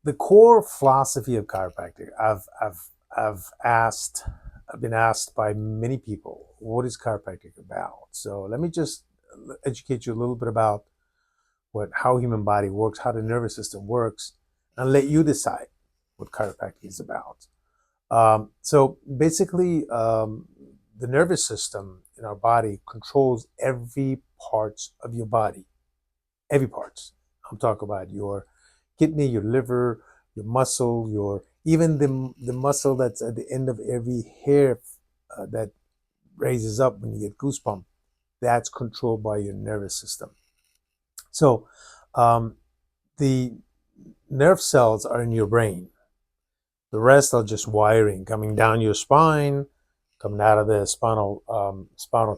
the core philosophy of chiropractic, I've been asked by many people, what is chiropractic about? So let me just educate you a little bit about how human body works, how the nervous system works, and let you decide what chiropractic is about. So basically, the nervous system in our body controls every part of your body, every part. I'm talking about your kidney, your liver, your muscle, even the muscle that's at the end of every hair that raises up when you get goosebumps. That's controlled by your nervous system. So the nerve cells are in your brain. The rest are just wiring coming down your spine, coming out of the spinal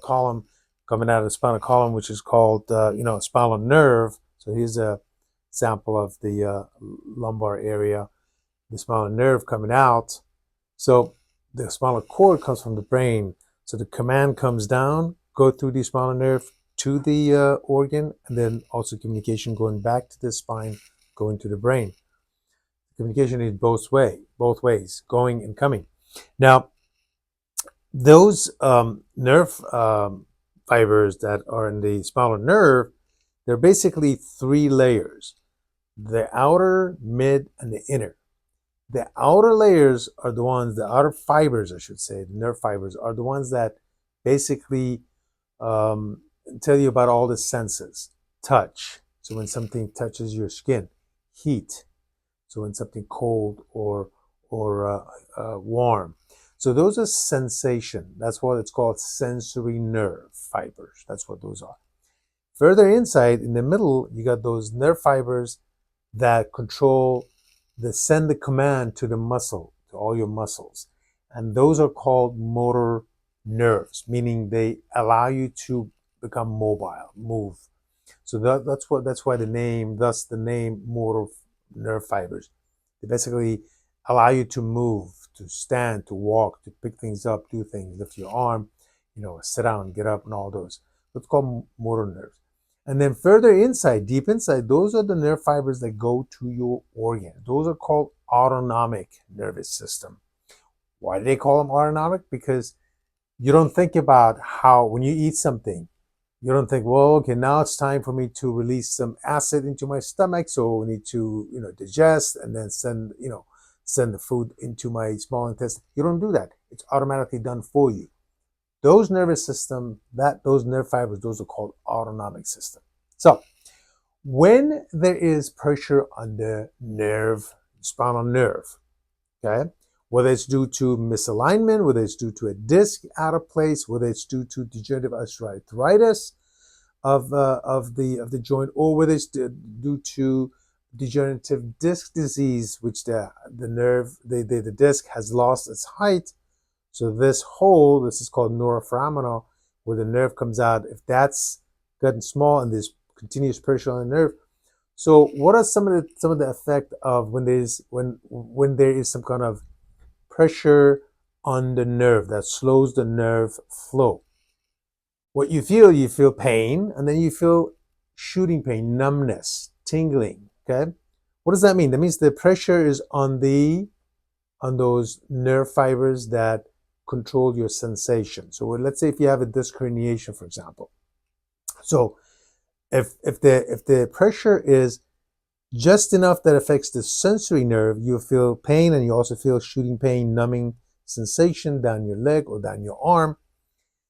column, coming out of the spinal column, which is called spinal nerve. So here's a sample of the lumbar area, the spinal nerve coming out. So the spinal cord comes from the brain. So the command comes down, go through the spinal nerve to the organ, and then also communication going back to the spine, going to the brain. Communication is both ways, going and coming. Now, those nerve fibers that are in the spinal nerve, they're basically three layers: the outer, mid, and the inner. The outer layers are the ones, the outer fibers, I should say, the nerve fibers are the ones that basically tell you about all the senses. Touch, so when something touches your skin. Heat, so when something cold or warm. So those are sensation. That's what it's called, sensory nerve fibers. That's what those are. Further inside, in the middle, you got those nerve fibers that send the command to the muscle, to all your muscles. And those are called motor nerves, meaning they allow you to become mobile, move. So that's why the name motor nerve fibers. They basically allow you to move, to stand, to walk, to pick things up, do things, lift your arm, sit down, get up, and all those. That's called motor nerves. And then further inside, deep inside, those are the nerve fibers that go to your organ. Those are called autonomic nervous system. Why do they call them autonomic? Because you don't think about how, when you eat something, you don't think, well, okay, now it's time for me to release some acid into my stomach, so we need to, digest and then send the food into my small intestine. You don't do that. It's automatically done for you. Those nervous system, those nerve fibers, those are called autonomic system. So when there is pressure on the spinal nerve, okay, whether it's due to misalignment, whether it's due to a disc out of place, whether it's due to degenerative arthritis of the joint, or whether it's due to degenerative disc disease, which the disc has lost its height. So this is called neuroforaminal, where the nerve comes out. If that's gotten small and there's continuous pressure on the nerve. So what are some of the effect of when there is some kind of pressure on the nerve that slows the nerve flow? What you feel pain, and then you feel shooting pain, numbness, tingling. Okay, what does that mean? That means the pressure is on those nerve fibers that control your sensation. So let's say if you have a disc herniation, for example. So if the pressure is just enough that affects the sensory nerve, you feel pain, and you also feel shooting pain, numbing sensation down your leg or down your arm.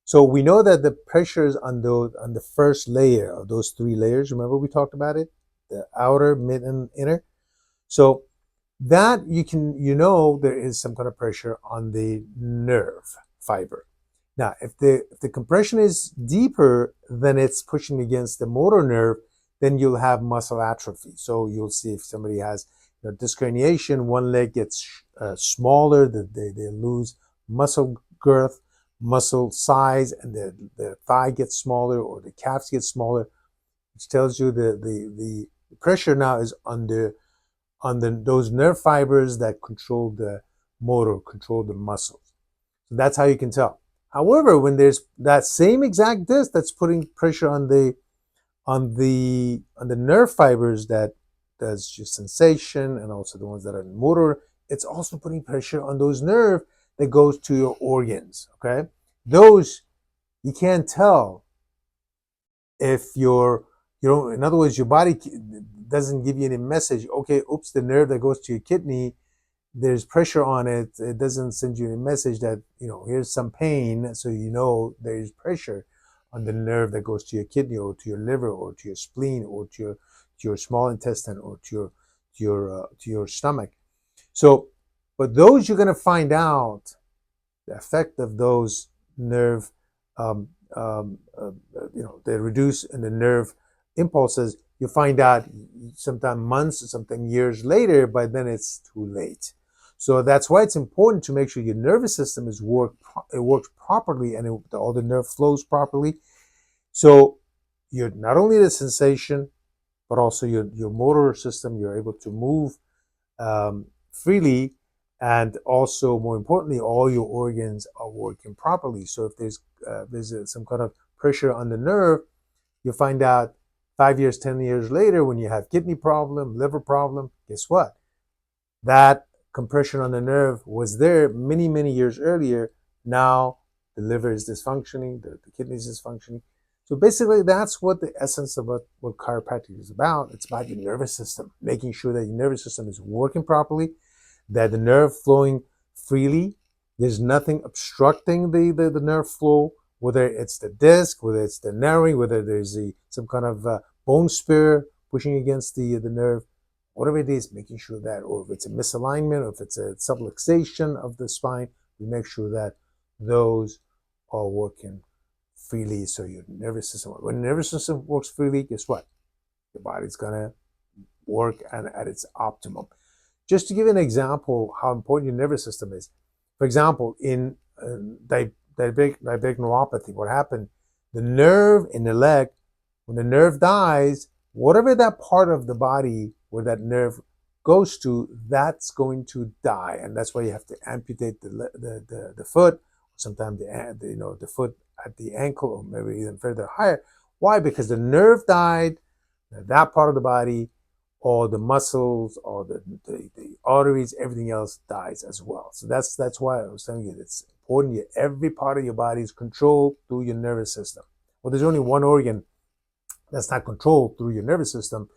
So we know that the pressure is on the first layer of those three layers. Remember we talked about it? The outer, mid, and inner. So that there is some kind of pressure on the nerve fiber. Now, if the compression is deeper than it's pushing against the motor nerve, then you'll have muscle atrophy. So you'll see if somebody has disc herniation, one leg gets smaller, they lose muscle girth, muscle size, and the thigh gets smaller or the calves get smaller, which tells you the pressure now is on those nerve fibers that control the motor, control the muscles. So that's how you can tell. However, when there's that same exact disc that's putting pressure on the nerve fibers that does just sensation and also the ones that are motor. It's also putting pressure on those nerves that goes to your organs. Okay, those you can't tell if in other words, your body doesn't give you any message. Okay, oops, the nerve that goes to your kidney, there's pressure on it. It doesn't send you a message that, here's some pain, so there's pressure on the nerve that goes to your kidney or to your liver or to your spleen or to your small intestine or to your stomach. So, but those you're going to find out the effect of those nerve, they reduce in the nerve impulses. You find out sometime months or something years later, but then it's too late. So that's why it's important to make sure your nervous system works properly and all the nerve flows properly. So you're not only the sensation, but also your motor system, you're able to move freely, and also more importantly, all your organs are working properly. So if there's some kind of pressure on the nerve, you find out 5 years, 10 years later, when you have kidney problem, liver problem, guess what? That compression on the nerve was there many, many years earlier. Now the liver is dysfunctioning, the kidney is dysfunctioning. So basically, that's what the essence of what chiropractic is about. It's about your nervous system, making sure that your nervous system is working properly, that the nerve flowing freely. There's nothing obstructing the nerve flow, whether it's the disc, whether it's the narrowing, whether there's some kind of bone spur pushing against the nerve, whatever it is, making sure that, or if it's a misalignment, or if it's a subluxation of the spine, we make sure that those are working freely. So your nervous system, when the nervous system works freely, guess what? Your body's gonna work at its optimum. Just to give an example how important your nervous system is. For example, in diabetic neuropathy, what happened? The nerve in the leg, when the nerve dies, whatever that part of the body where that nerve goes to, that's going to die, and that's why you have to amputate the foot. Sometimes the foot at the ankle, or maybe even further higher. Why? Because the nerve died. That part of the body, all the muscles, all the arteries, everything else dies as well. So that's why I was telling you it's important. Every part of your body is controlled through your nervous system. Well, there's only one organ that's not controlled through your nervous system.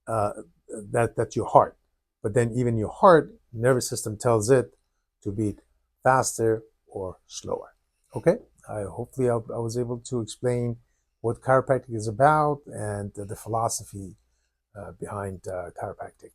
That's your heart. But then even your heart, nervous system tells it to beat faster or slower. Okay? Hopefully I was able to explain what chiropractic is about and the philosophy behind chiropractic.